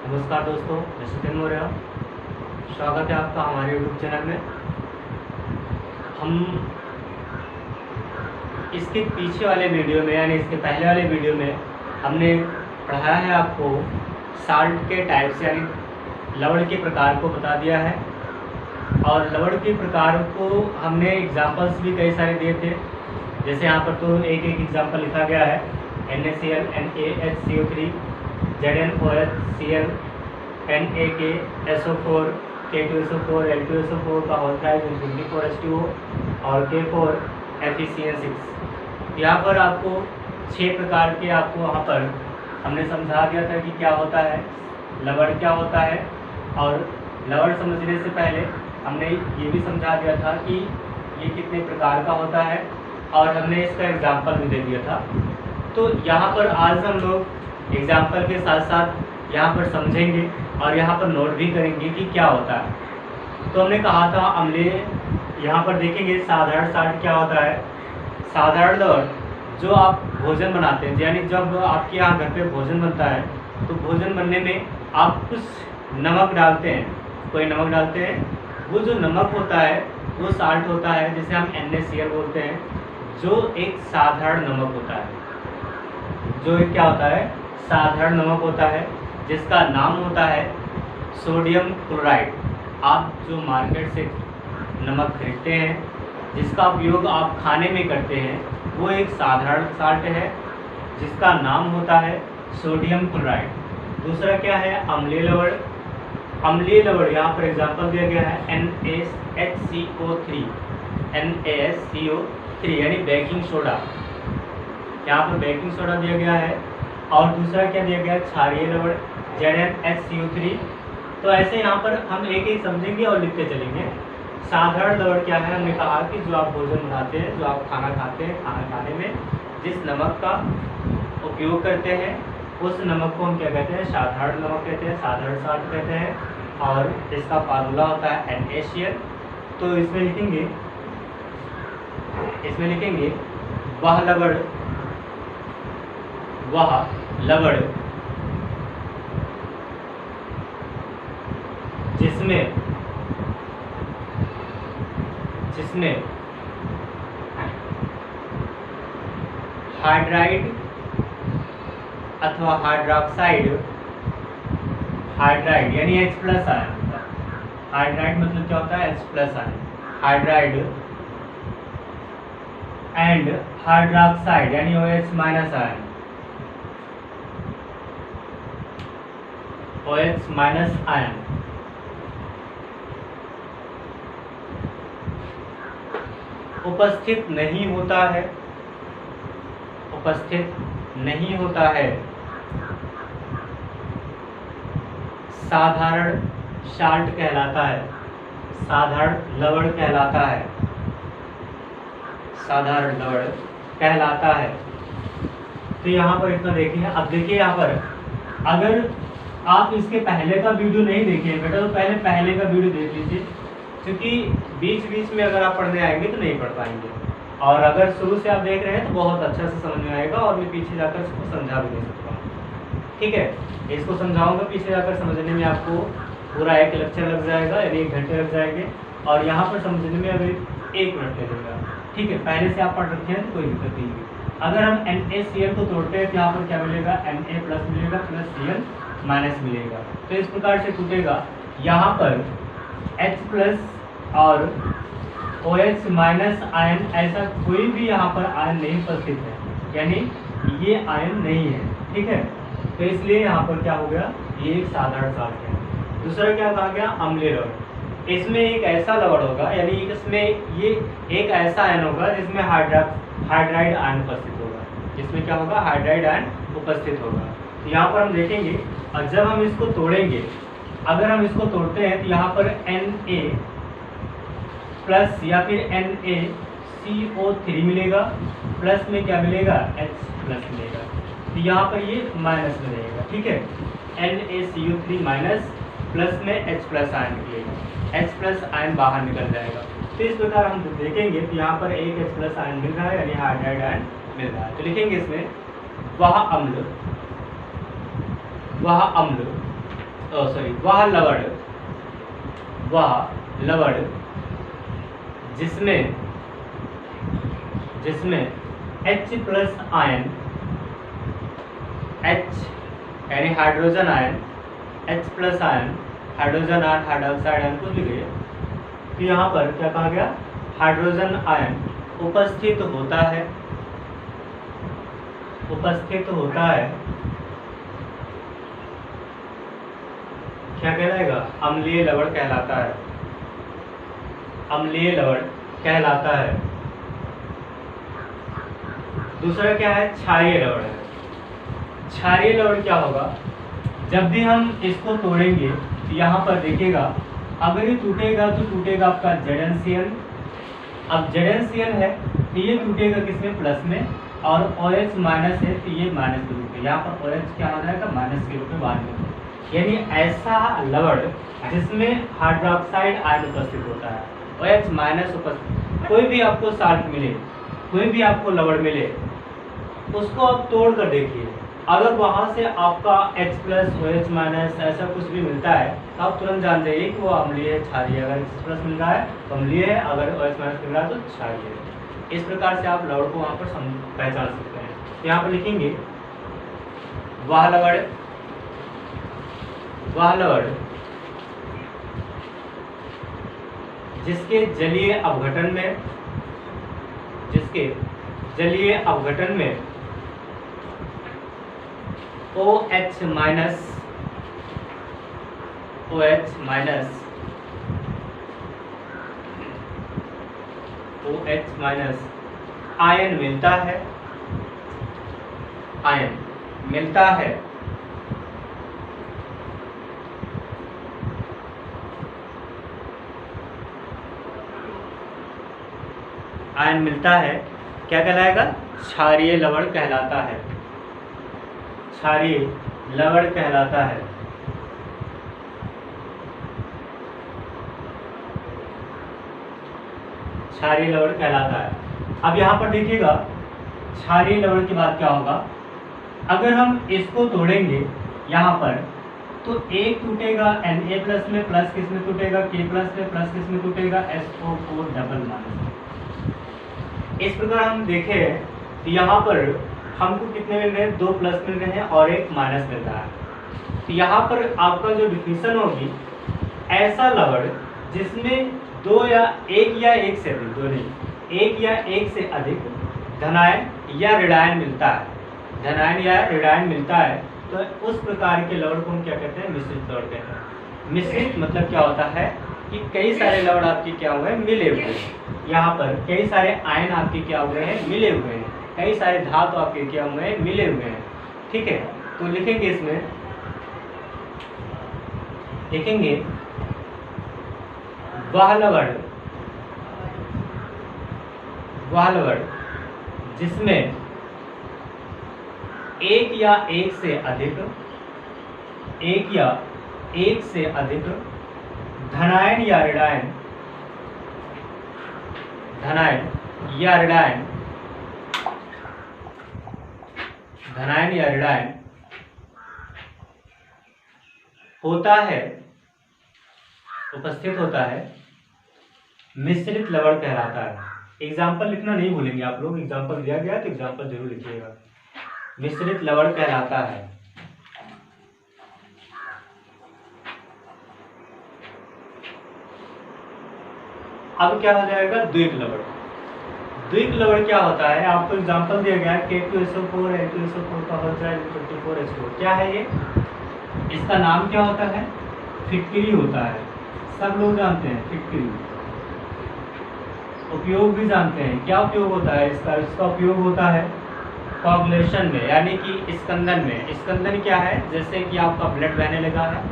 नमस्कार दोस्तों, मैं सत्यन मौर्य। स्वागत है आपका हमारे यूट्यूब चैनल में। हम इसके पीछे वाले वीडियो में यानी इसके पहले वाले वीडियो में हमने पढ़ाया है आपको साल्ट के टाइप्स यानी लवण के प्रकार को बता दिया है। और लवण के प्रकार को हमने एग्जाम्पल्स भी कई सारे दिए थे। जैसे यहाँ पर तो एक एक एग्जाम्पल लिखा गया है। NaCl, NaHCO3, ZnOH, Cl, NaKSO4, K2SO4, L2SO4 का होल ट्राइड 24H2O और K4 FeCN6। यहाँ पर आपको 6 प्रकार के आपको वहाँ पर हमने समझा दिया था कि क्या होता है लवण, क्या होता है। और लवण समझने से पहले हमने ये भी समझा दिया था कि ये कितने प्रकार का होता है और हमने इसका एग्जाम्पल भी दे दिया था। तो यहाँ पर आज हम लोग एग्जाम्पल के साथ साथ यहाँ पर समझेंगे और यहाँ पर नोट भी करेंगे कि क्या होता है। तो हमने कहा था अम्लीय, यहाँ पर देखेंगे साधारण साल्ट क्या होता है। साधारण लवण जो आप भोजन बनाते हैं, यानी जब आपके यहाँ घर पे भोजन बनता है तो भोजन बनने में आप कुछ नमक डालते हैं, कोई नमक डालते हैं। वो जो नमक होता है वो साल्ट होता है, जिसे हम NaCl बोलते हैं, जो एक साधारण नमक होता है। जो एक क्या होता है, साधारण नमक होता है, जिसका नाम होता है सोडियम क्लोराइड। आप जो मार्केट से नमक खरीदते हैं, जिसका उपयोग आप खाने में करते हैं, वो एक साधारण साल्ट है जिसका नाम होता है सोडियम क्लोराइड। दूसरा क्या है, अम्लीय लवण। अम्लीय लवण यहाँ पर एग्जांपल दिया गया है NaHCO3, NaHCO3 यानी बेकिंग सोडा। यहाँ पर बेकिंग सोडा दिया गया है। और दूसरा क्या दिया गया है, क्षारीय लवण ZnHCO3। तो ऐसे यहाँ पर हम एक एक समझेंगे और लिखते चलेंगे। साधारण लवण क्या है, हमने कहा कि जो आप भोजन बनाते हैं, जो आप खाना खाते हैं, खाना खाने में जिस नमक का उपयोग करते हैं उस नमक को हम क्या कहते हैं, साधारण नमक कहते हैं, साधारण साल्ट कहते हैं। और इसका फार्मूला होता है NaCl। तो इसमें लिखेंगे वह लवण जिसमें हाइड्राइड अथवा हाइड्रोक्साइड, हाइड्राइड यानी H+ आयन। हाइड्राइड मतलब क्या होता है, H+ ion. Hydride and hydroxide यानी OH- आयन, OH- आयन उपस्थित नहीं होता है, साधारण साल्ट कहलाता है, साधारण लवण कहलाता है, साधारण लवण कहलाता है। तो यहाँ पर इतना देखिए। अब देखिए यहाँ पर अगर आप इसके पहले का वीडियो नहीं देखे बेटा, तो पहले का वीडियो देख लीजिए, क्योंकि बीच बीच में अगर आप पढ़ने आएंगे तो नहीं पढ़ पाएंगे। और अगर शुरू से आप देख रहे हैं तो बहुत अच्छा से समझ में आएगा और मैं पीछे जाकर इसको समझा भी दे सकता हूँ। ठीक है, इसको समझाऊंगा, पीछे जाकर समझने में आपको पूरा एक लेक्चर लग जाएगा, यानी 1 घंटे लग जाएंगे। और यहाँ पर समझने में अभी 1 मिनट लगेगा। ठीक है, पहले से आप पढ़ रखे हैं तो कोई दिक्कत नहीं है। अगर हम NaCl को तोड़ते हैं तो यहाँ पर क्या मिलेगा, Na+ मिलेगा प्लस Cl- मिलेगा। तो इस प्रकार से टूटेगा। यहाँ पर H+ और OH- आयन ऐसा कोई भी यहाँ पर आयन नहीं उपस्थित है, यानी ये आयन नहीं है। ठीक है, तो इसलिए यहाँ पर क्या हो गया, ये एक साधारण साल्ट है। दूसरा क्या कहा गया, अम्लीय लवण। इसमें एक ऐसा लवण होगा, यानी इसमें ये एक ऐसा आयन होगा जिसमें हाइड्राइड आयन उपस्थित होगा। जिसमें क्या होगा, हाइड्राइड आयन उपस्थित होगा। तो यहाँ पर हम देखेंगे, और जब हम इसको तोड़ेंगे, अगर हम इसको तोड़ते हैं तो यहाँ पर Na+ या फिर NaCO3 मिलेगा, प्लस में क्या मिलेगा, H+ मिलेगा। तो यहाँ पर ये माइनस में रहेगा। ठीक है, NaCO3- प्लस में H+ आयन निकलेगा, H+ आयन बाहर निकल जाएगा। तो इस प्रकार हम देखेंगे तो यहाँ पर एक H+ आयन मिल रहा है, यानी हाइड्राइड आयन मिल रहा है। तो लिखेंगे इसमें वह अम्ल वह लवण जिसमें H प्लस आयन, H यानी hydrogen ion, H plus ion, hydrogen ion, hydroxide ion कुछ भी कहिए, तो यहाँ पर क्या कहा गया, हाइड्रोजन आयन उपस्थित होता है, क्या कहलाएगा, अम्लीय लवण कहलाता है, अम्लीय लवण कहलाता है। दूसरा क्या है, क्षारीय लवण है। क्षारीय लवण क्या होगा, जब भी हम इसको तोड़ेंगे तो यहाँ पर देखिएगा, अगर ये टूटेगा तो टूटेगा आपका ZnCl। अब ZnCl है तो ये टूटेगा किसमें, प्लस में, और OH माइनस है तो ये माइनस के रूप में, यहाँ पर OH क्या हो जाएगा, माइनस के रूप में बाद में। यानी ऐसा लवण जिसमें हाइड्रोक्साइड आयन उपस्थित होता है, OH माइनस उपस्थित, कोई भी आपको साल्ट मिले, कोई भी आपको लवण मिले, उसको आप तोड़ कर देखिए, अगर वहाँ से आपका H प्लस OH माइनस ऐसा कुछ भी मिलता है तो आप तुरंत जान जाइए कि वो अम्लीय है, क्षारीय। अगर H प्लस मिल रहा है तो अम्लीय है, अगर OH माइनस मिल रहा है तो क्षारीय है। इस प्रकार से आप लवण को वहाँ पर पहचान सकते हैं। यहाँ पर लिखेंगे वह लवण जिसके जलीय अपघटन में OH माइनस आयन मिलता है, क्या कहलाएगा, क्षारीय लवण कहलाता है, क्षारीय लवण कहलाता है। क्षारीय लवण कहलाता है। अब यहाँ पर देखिएगा, क्षारीय लवण की बात क्या होगा, अगर हम इसको तोड़ेंगे यहाँ पर तो एक टूटेगा Na प्लस में, प्लस किस में टूटेगा, K प्लस में, प्लस किस में टूटेगा, SO4 डबल माइनस। इस प्रकार हम देखें तो यहाँ पर हमको कितने मिल रहे हैं, 2 प्लस मिल रहे हैं और 1 माइनस मिल रहा है। तो यहाँ पर आपका जो डिफिनेशन होगी, ऐसा लवण जिसमें 2 या 1 या 1 से अधिक, 2 नहीं 1 या 1 से अधिक धनायन या ऋणायन मिलता है, तो उस प्रकार के लवण को हम क्या कहते हैं, मिश्रित लवण कहते हैं। मिश्रित मतलब क्या होता है कि कई सारे लवण आपके क्या हुए हैं, मिले हुए हैं। यहाँ पर कई सारे आयन आपके क्या हुए हैं, मिले हुए हैं, कई सारे धातु आपके क्या हुए हैं, मिले हुए हैं। ठीक है, तो लिखेंगे इसमें, लिखेंगे वह लवण जिसमें 1 या 1 से अधिक धनायन या ऋणायन होता है, उपस्थित होता है, मिश्रित लवण कहलाता है। एग्जाम्पल लिखना नहीं भूलेंगे आप लोग, एग्जाम्पल दिया गया तो एग्जाम्पल जरूर लिखिएगा। मिश्रित लवण कहलाता है। अब क्या हो जाएगा, द्विक लवण। द्विक लवण क्या होता है, आपको एग्जाम्पल दिया गया है K2SO4 N2SO4 का होता है 24H2। क्या है ये, इसका नाम क्या होता है, फिटकरी होता है। सब लोग जानते हैं फिटकरी, उपयोग भी जानते हैं। क्या उपयोग होता है इसका उपयोग होता है कोagulation में, यानी कि स्कंदन में। स्कंदन क्या है, जैसे कि आपका ब्लड बहने लगा है,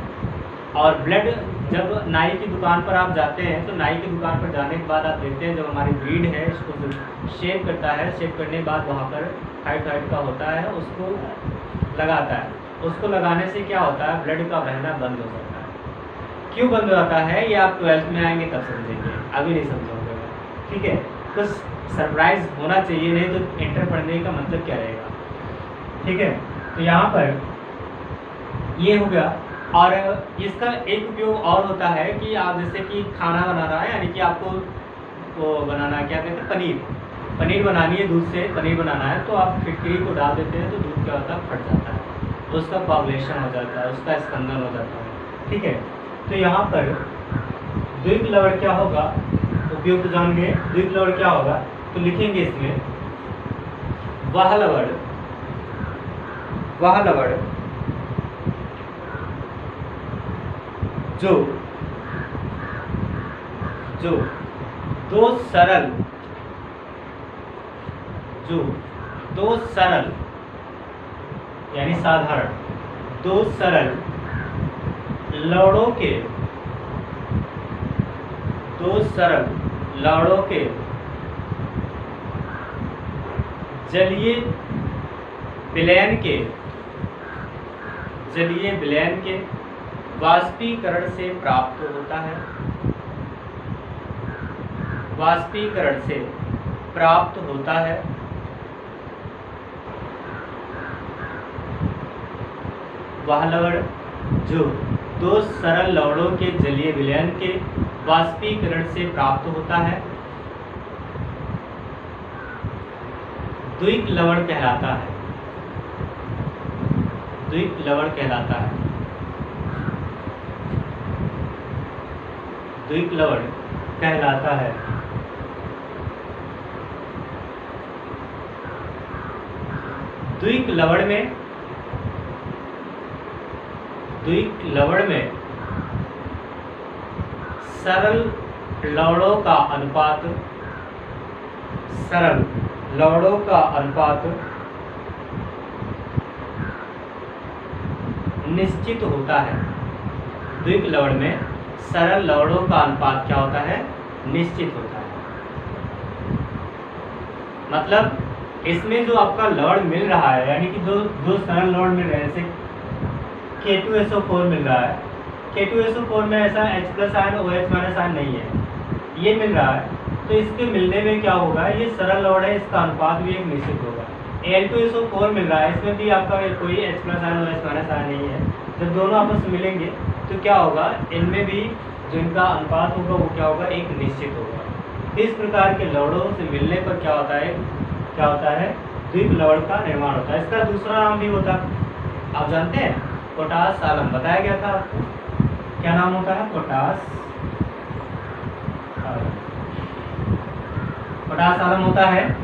और ब्लड जब नाई की दुकान पर आप जाते हैं तो नाई की दुकान पर जाने के बाद आप देखते हैं जब हमारी ब्रीड है इसको शेप करता है, शेप करने के बाद वहाँ पर हाइट का होता है, उसको लगाता है। उसको लगाने से क्या होता है, ब्लड का बहना बंद हो जाता है। क्यों बंद हो जाता है ये आप 12th में आएंगे तब समझेंगे, अभी नहीं समझोगे। ठीक है, कुछ सरप्राइज होना चाहिए, नहीं तो इंटर पढ़ने का मतलब क्या रहेगा। ठीक है, तो यहाँ पर ये हो गया और इसका एक उपयोग और होता है कि आप जैसे कि खाना बना रहा है, यानी कि आपको वो बनाना क्या कहते हैं, पनीर बनानी है, दूध से पनीर बनाना है, तो आप फिटकरी को डाल देते हैं तो दूध क्या होता है, फट जाता है, तो उसका कोagulation हो जाता है, उसका स्कंदन हो जाता है। ठीक है, तो यहाँ पर द्विक लवण क्या होगा, उपयोग तो जान गए। द्विक लवण क्या होगा, तो लिखेंगे इसमें वह लवण जो दो सरल यानी साधारण दो सरल लवणों के जलीय विलयन के वाष्पीकरण से प्राप्त होता है। वह लवण जो दो सरल लवणों के जलीय विलयन के वाष्पीकरण से प्राप्त होता है, द्विक लवण कहलाता है। द्विक लवण कहलाता है। द्विक लवण में सरल लवणों का अनुपात निश्चित होता है। द्विक लवण में सरल लवणों का अनुपात क्या होता है, निश्चित होता है। मतलब इसमें जो आपका लवण मिल रहा है, यानी कि दो सरल लवण मिल रहे हैं, जैसे K2SO4 मिल रहा है। K2SO4 में ऐसा H+ आयन OH- आयन नहीं है, ये मिल रहा है, तो इसके मिलने में क्या होगा, ये सरल लवण है, इसका अनुपात भी एक निश्चित होगा। Al2SO4 मिल रहा है, इसमें भी आपका कोई H+ आयन OH- आयन नहीं है। जब दोनों आपस में मिलेंगे तो क्या होगा, इनमें भी जो इनका अनुपात होगा वो क्या होगा, एक निश्चित होगा। इस प्रकार के लवणों से मिलने पर क्या होता है, द्विक लवण का निर्माण होता है। इसका दूसरा नाम भी होता है, आप जानते हैं, पोटास आलम, बताया गया था आपको। क्या नाम होता है, पोटास आलम होता है।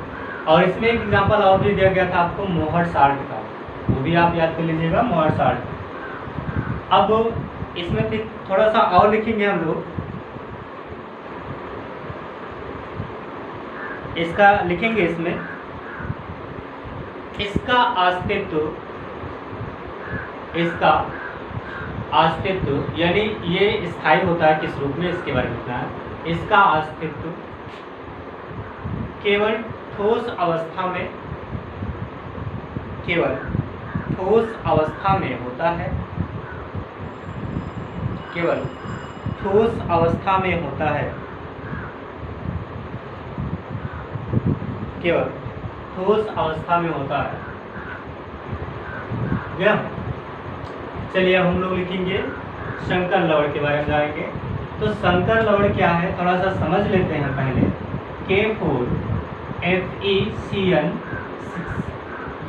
और इसमें एक एग्जांपल और भी दिया गया था आपको, मोहर साल्ट का, वो भी आप याद कर लीजिएगा, मोहर साल्ट। अब इसमें थोड़ा सा और लिखेंगे हम लोग, इसका लिखेंगे, इसमें इसका अस्तित्व यानी ये स्थायी होता है किस रूप में, इसके बारे में लिखना है। इसका अस्तित्व केवल ठोस अवस्था में होता है। केवल ठोस अवस्था में होता है। गया। चलिए हम लोग लिखेंगे संकर लवण के बारे में जाएंगे। तो संकर लवण क्या है, थोड़ा सा समझ लेते हैं पहले। K4FeCN6,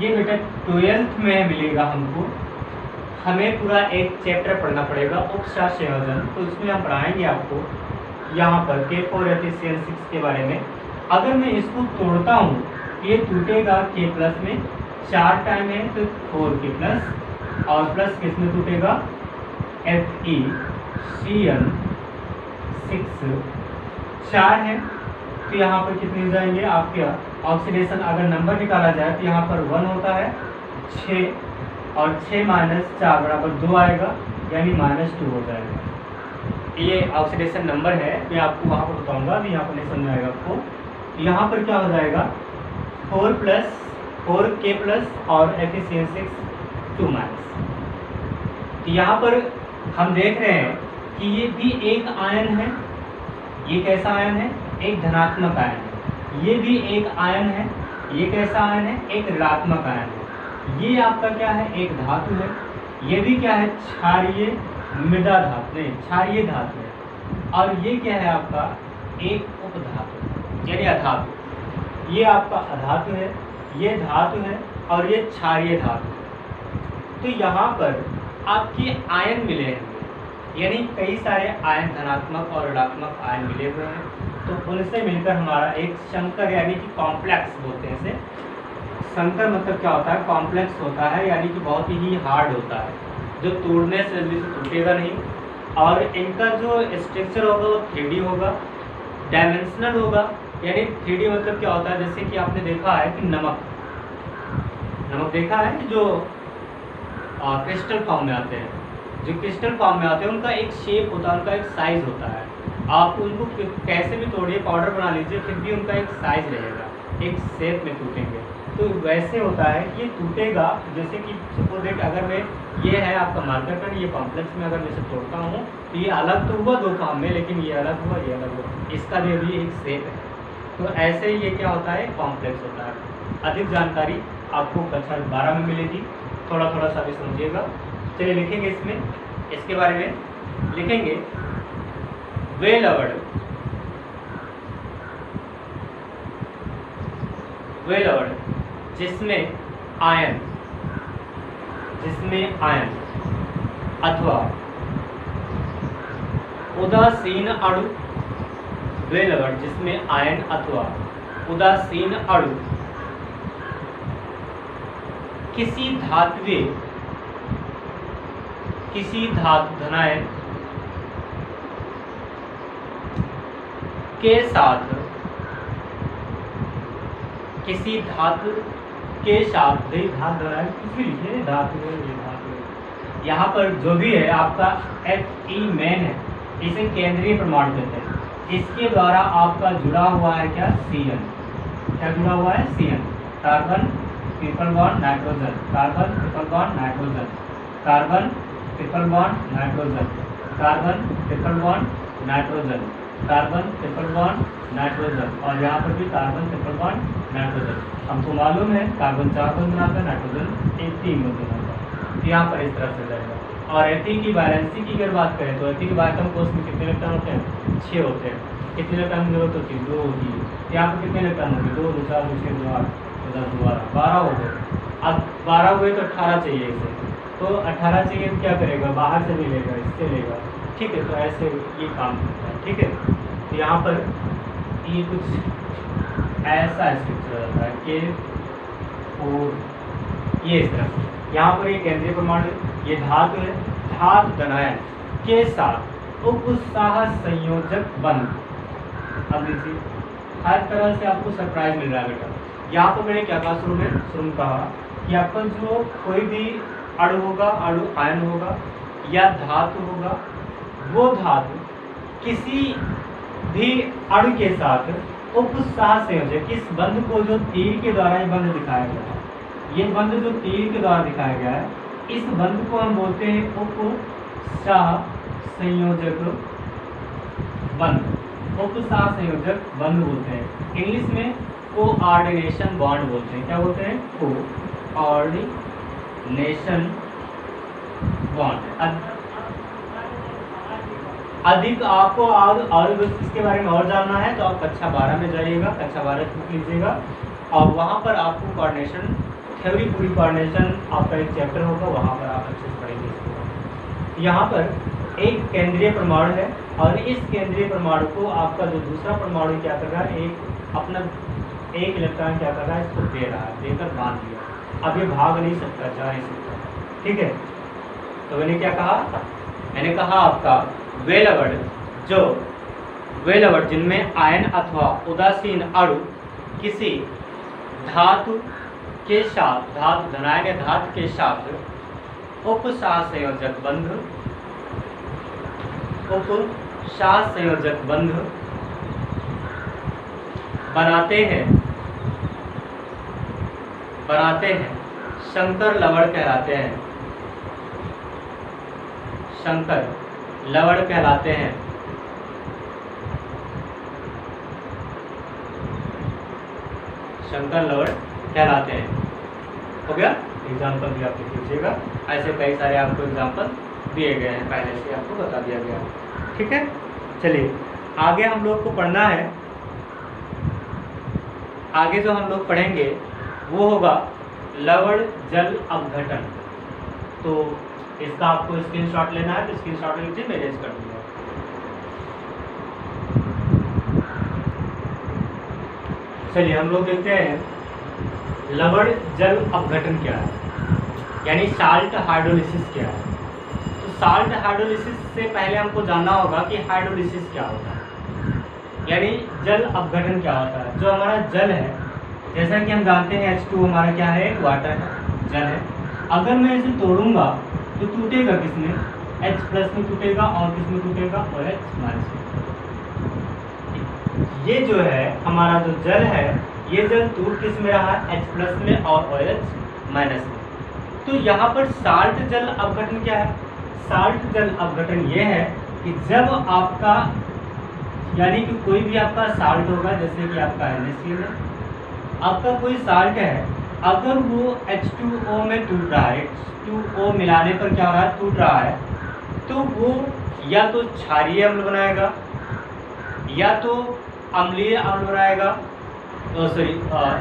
ये बेटा 12th में मिलेगा हमको। हमें पूरा एक चैप्टर पढ़ना पड़ेगा, उपसा संयोजन, तो इसमें हम पढ़ाएंगे आपको यहाँ पर K4FeCN6 के बारे में। अगर मैं इसको तोड़ता हूँ, ये टूटेगा K+ में, 4 टाइम है तो 4K+, और प्लस किसमें टूटेगा, FeCN6, 4 है, तो यहाँ पर कितने हो जाएंगे आपके ऑक्सीडेशन। अगर नंबर निकाला जाए तो यहाँ पर 1 होता है, 6, और 6 - 4 बराबर 2 आएगा, यानी -2 हो जाएगा। ये ऑक्सीडेशन नंबर है, मैं आपको वहाँ पर बताऊँगा, अभी यहाँ पर नहीं समझ आएगा आपको। यहाँ पर क्या हो जाएगा, 4K+ और FeCN6 2-। तो यहाँ पर हम देख रहे हैं कि ये भी एक आयन है। ये कैसा आयन है, एक धनात्मक आयन है। ये भी एक आयन है, ये कैसा आयन है, एक ऋणात्मक आयन है। ये आपका क्या है, एक धातु है, ये भी क्या है, क्षारीय मृदा धातु, नहीं क्षारीय धातु है। और ये क्या है आपका, एक उपधातु यानी अधातु। ये आपका अधातु है, ये धातु है और ये क्षारीय धातु है। तो यहाँ पर आपके आयन मिले हैं, यानी कई सारे आयन, धनात्मक और ऋणात्मक आयन मिले हुए हैं। तो उनसे मिलकर हमारा एक संकर यानी कि कॉम्प्लेक्स बोलते हैं इसे। संकर मतलब क्या होता है, कॉम्प्लेक्स होता है, यानी कि बहुत ही हार्ड होता है, जो तोड़ने से जल्दी से टूटेगा नहीं। और इनका जो स्ट्रक्चर होगा वो 3D होगा, डायमेंशनल होगा। यानी 3D मतलब क्या होता है, जैसे कि आपने देखा है कि नमक देखा है जो क्रिस्टल फॉर्म में आते हैं, जो क्रिस्टल फॉर्म में आते हैं उनका एक शेप होता है, उनका एक साइज होता है। आप उनको कैसे भी तोड़िए, पाउडर बना लीजिए, फिर भी उनका एक साइज रहेगा, एक शेप में टूटेंगे। तो वैसे होता है कि ये टूटेगा, जैसे कि सपोज दैट अगर मैं, ये है आपका मार्कर पेन, ये कॉम्प्लेक्स में अगर मैं इसे तोड़ता हूँ तो ये अलग तो हुआ 2 फॉर्म में, लेकिन ये अलग हुआ, ये अलग हुआ, इसका भी अभी एक शेप है। तो ऐसे ही ये क्या होता है, कॉम्प्लेक्स होता है। अधिक जानकारी आपको कक्षा 12 में मिलेगी, थोड़ा थोड़ा सा भी समझिएगा। चलिए लिखेंगे इसमें, इसके बारे में लिखेंगे, वे लवण जिसमें आयन अथवा उदासीन अणु, वे लवण जिसमें आयन अथवा उदासीन अणु किसी धातु धनायन के साथ, किसी धातु के साथ, धातु धनायन कुछ भी लिखिए, धातु है, ये धातु है। यहाँ पर जो भी है आपका Fe मेन है, इसे केंद्रीय परमाणु कहते हैं। इसके द्वारा आपका जुड़ा हुआ है क्या, Cn। क्या जुड़ा हुआ है, Cn। Carbon triple bond nitrogen, carbon triple bond nitrogen, carbon triple bond nitrogen, carbon triple bond nitrogen, carbon triple bond nitrogen, और यहाँ पर भी कार्बन ट्रिपल बॉन्ड नाइट्रोजन। हमको मालूम है कार्बन 4 बंध बनाता है, नाइट्रोजन 3 बंध बनाता है। तो यहाँ पर इस तरह से जाएगा। और एथी की वैलेंसी की अगर बात करें तो एथी के बाइटम कोर्स में कितने इलेक्ट्रॉन होते हैं, 6 होते हैं। कितने इलेक्ट्रॉन की जरूरत होती है, 2 होती है। यहाँ पर कितने इलेक्ट्रॉन होंगे, 2 2 4 2 6 2 8 10 12 12 हो गए। अब 12 हुए तो 18 चाहिए इसे, तो 18 चाहिए तो क्या करेगा, बाहर से भी लेगा, इससे लेगा, ठीक है। तो ऐसे ये काम करता है, ठीक है। तो यहाँ पर ये कुछ ऐसा स्ट्रक्चर रहता है कि और ये इस तरह से, यहाँ पर ये केंद्रीय परमाणु, ये धातु है, धातु धनायन के साथ उपउत्साह संयोजक बंध। अब देखिए हर तरह से आपको सरप्राइज मिल रहा है बेटा। यहाँ पर मैंने क्या कहा शुरू में कहा कि आपका जो कोई भी अणु होगा, अणु आयन होगा या धातु होगा, वो धातु किसी भी अणु के साथ उपउत्साह संयोजक, इस बंध को जो तीर के द्वारा ये बंध दिखाया गया है, ये बंध जो तीर के द्वारा दिखाया गया है, इस बंध को हम बोलते हैं उपउत्साह संयोजक बंध, उपउत्साह संयोजक बंध बोलते हैं। इंग्लिश में कोऑर्डिनेशन बॉन्ड बोलते हैं। क्या बोलते हैं, कोऑर्डिनेशन बॉन्ड। अधिक आपको और इसके बारे में और जानना है तो आप कक्षा 12 में जाइएगा, कक्षा 12 बुक लीजिएगा, और वहाँ पर आपको कोऑर्डिनेशन थ्योरी, पूरी कोऑर्डिनेशन आपका एक चैप्टर होगा, वहाँ पर आप अच्छे से पढ़ेंगे इसको। यहाँ पर एक केंद्रीय परमाणु है और इस केंद्रीय परमाणु को आपका जो दूसरा परमाणु क्या कर रहा है, एक अपना एक इलेक्ट्रॉन क्या कर रहा है, इसको दे रहा है, देकर बांध दिया। अब ये भाग नहीं सकता, जा नहीं सकता, ठीक है। तो मैंने क्या कहा, मैंने कहा आपका वे लवण जिनमें आयन अथवा उदासीन अणु किसी धातु के साथ, धातु धनायन या धातु के साथ उपउत्साह संयोजक बंध बनाते हैं संकर लवण कहलाते हैं, संकर लवण कहलाते हैं। संकर लवण कहलाते हैं। हो गया। एग्जाम्पल भी आप लिख लीजिएगा। ऐसे कई सारे आपको एग्जाम्पल दिए गए हैं, पहले से आपको बता दिया गया है। ठीक है, चलिए आगे हम लोग को पढ़ना है। आगे जो हम लोग पढ़ेंगे वो होगा लवण जल अपघटन। तो इसका आपको स्क्रीनशॉट लेना है तो स्क्रीनशॉट ले लीजिए, मैं अरेंज कर दूंगा। चलिए हम लोग देखते हैं लवण जल अपघटन क्या है, यानी साल्ट हाइड्रोलिसिस क्या है। तो साल्ट हाइड्रोलिसिस से पहले हमको जानना होगा कि हाइड्रोलिसिस क्या होता है, यानी जल अपघटन क्या होता है। जो हमारा जल है, जैसा कि हम जानते हैं H2 हमारा क्या है, वाटर है, जल है। अगर मैं इसे तोड़ूंगा तो टूटेगा किसमें, H+ में टूटेगा, और किसमें टूटेगा, OH- में। ये जो है हमारा जो जल है, ये जल टूट किस में रहा है, H+ में और OH- में। तो यहाँ पर साल्ट जल अपघटन क्या है, साल्ट जल अपघटन ये है कि जब आपका, यानी कि कोई भी आपका साल्ट होगा, जैसे कि आपका NaCl है, आपका कोई साल्ट है, अगर वो H2O में टूट रहा है, H2O मिलाने पर क्या हो रहा है, टूट रहा है, तो वो या तो क्षारीय अम्ल बनाएगा, या तो अम्लीय अम्ल बनाएगा,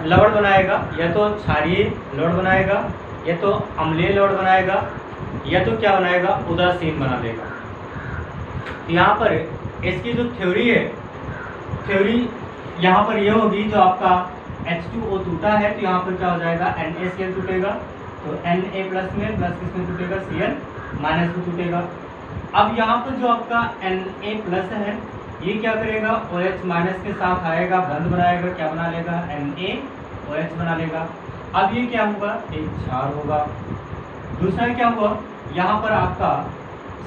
लवण बनाएगा, या तो क्षारीय लवण बनाएगा, या तो अम्लीय लवण बनाएगा, या तो क्या बनाएगा, उदासीन बना देगा। यहाँ पर इसकी जो थ्योरी है, थ्योरी यहाँ पर यह होगी, जो आपका H2O टूटा है तो यहाँ पर क्या हो जाएगा, NaCl टूटेगा, तो Na+ में प्लस किसमें टूटेगा, Cl- में टूटेगा। अब यहाँ पर जो आपका Na+ है, ये क्या करेगा, OH- के साथ आएगा, बंध बनाएगा, क्या बना लेगा, NaOH बना लेगा। अब ये क्या होगा, एक क्षार होगा। दूसरा क्या हुआ, यहाँ पर आपका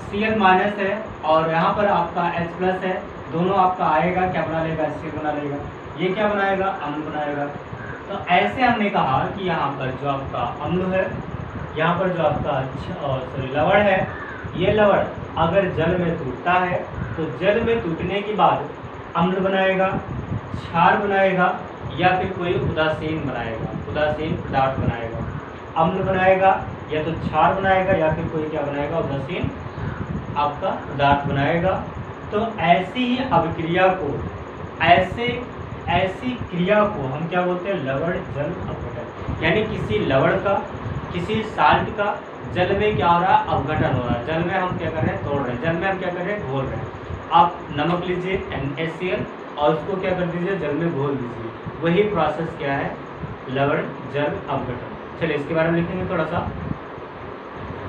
Cl- है और यहाँ पर आपका H+ है, दोनों आपका आएगा, क्या बना लेगा, एसिड बना लेगा। ये क्या बनाएगा, अम्ल बनाएगा। तो ऐसे हमने कहा कि यहाँ पर जो आपका अम्ल है, यहाँ पर जो आपका लवण है, ये लवण अगर जल में टूटता है तो जल में टूटने के बाद अम्ल बनाएगा, क्षार बनाएगा, या फिर कोई उदासीन बनाएगा, उदासीन पदार्थ बनाएगा। अम्ल बनाएगा, या तो क्षार बनाएगा, या फिर कोई क्या बनाएगा, उदासीन आपका पदार्थ बनाएगा। तो ऐसी ही अभिक्रिया को, ऐसी क्रिया को हम क्या बोलते हैं, लवण जल अपघटन। यानी किसी लवण का, किसी साल्ट का जल में क्या हो रहा है, अपघटन हो रहा है। जल में हम क्या कर रहे हैं, तोड़ रहे हैं, जल में हम क्या कर रहे हैं, घोल रहे हैं। आप नमक लीजिए NaCl और उसको क्या कर दीजिए, जल में घोल दीजिए, वही प्रोसेस क्या है, लवण जल अपघटन। चलिए इसके बारे में लिखेंगे, थोड़ा सा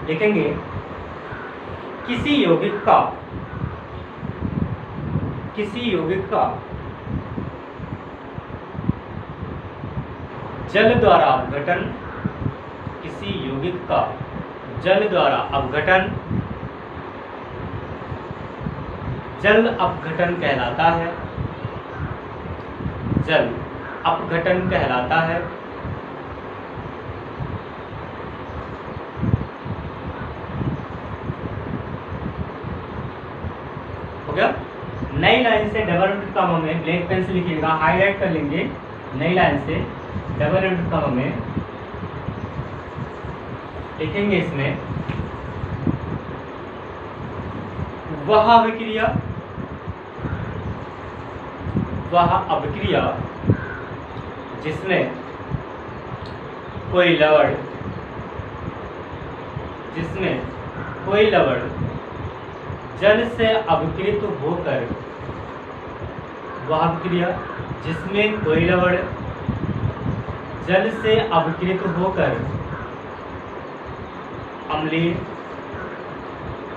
लिखेंगे। किसी यौगिक का जल द्वारा अपघटन, किसी यौगिक का जल द्वारा अपघटन जल अपघटन कहलाता है, जल अपघटन कहलाता है। हो गया। नई लाइन से डबल इंटू कॉमा में ब्लैक पेन से लिखिएगा, हाईलाइट कर लेंगे। नई लाइन से डबल इंटू कॉमा में लिखेंगे, इसमें वह अभिक्रिया जिसमें कोई लवण जल से अभिक्रित होकर, वह अभिक्रिया जिसमें कोई लवण जल से अभिक्रित होकर अम्लीय,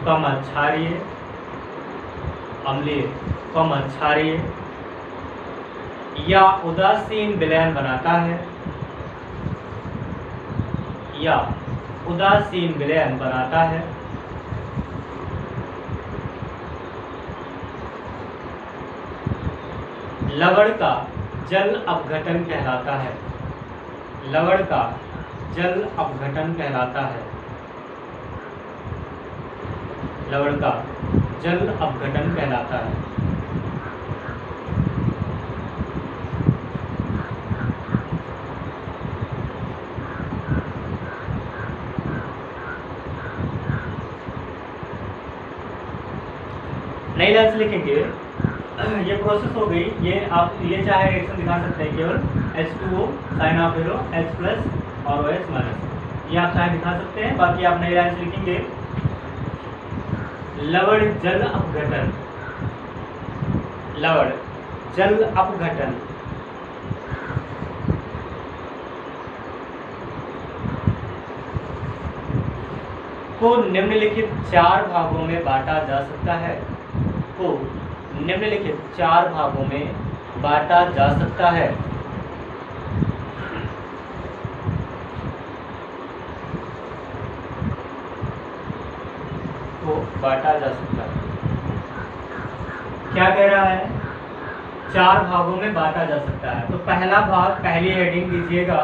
क्षारीय या उदासीन विलयन बनाता है, लवण का जल अपघटन कहलाता है। लवण का जल अपघटन कहलाता है। लवण का जल अपघटन कहलाता है। नई लाइन से लिखेंगे। ये प्रोसेस हो गई। ये आप ये चाहे रिएक्शन दिखा सकते हैं केवल H2O sign of arrow H plus और OH माइनस, ये आप चाहे दिखा सकते हैं। बाकी आप नई लाइन से लिखेंगे लवण जल अपघटन, लवण जल अपघटन को निम्नलिखित 4 भागों में बांटा जा सकता है, को निम्नलिखित 4 भागों में बांटा जा सकता है। को बांटा जा सकता है। क्या कह रहा है? 4 भागों में बांटा जा सकता है। तो पहला भाग, पहली हेडिंग दीजिएगा।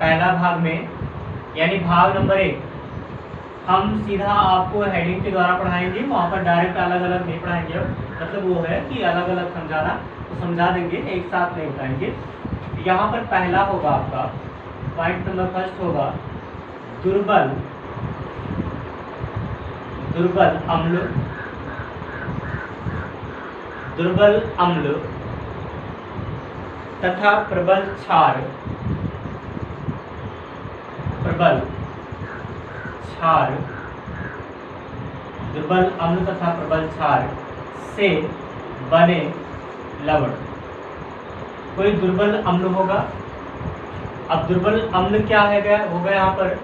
पहला भाग में यानी भाग नंबर 1 हम सीधा आपको हेडिंग के द्वारा पढ़ाएंगे, वहाँ पर डायरेक्ट अलग अलग नहीं पढ़ाएंगे। मतलब वो है कि अलग अलग समझाना तो समझा देंगे, एक साथ नहीं बताएंगे। यहाँ पर पहला होगा आपका पॉइंट नंबर फर्स्ट होगा दुर्बल अम्ल, दुर्बल अम्ल तथा प्रबल क्षार, प्रबल क्षार, दुर्बल अम्ल तथा प्रबल क्षार से बने लवण। कोई दुर्बल अम्ल होगा। अब दुर्बल अम्ल क्या है होगा यहाँ पर,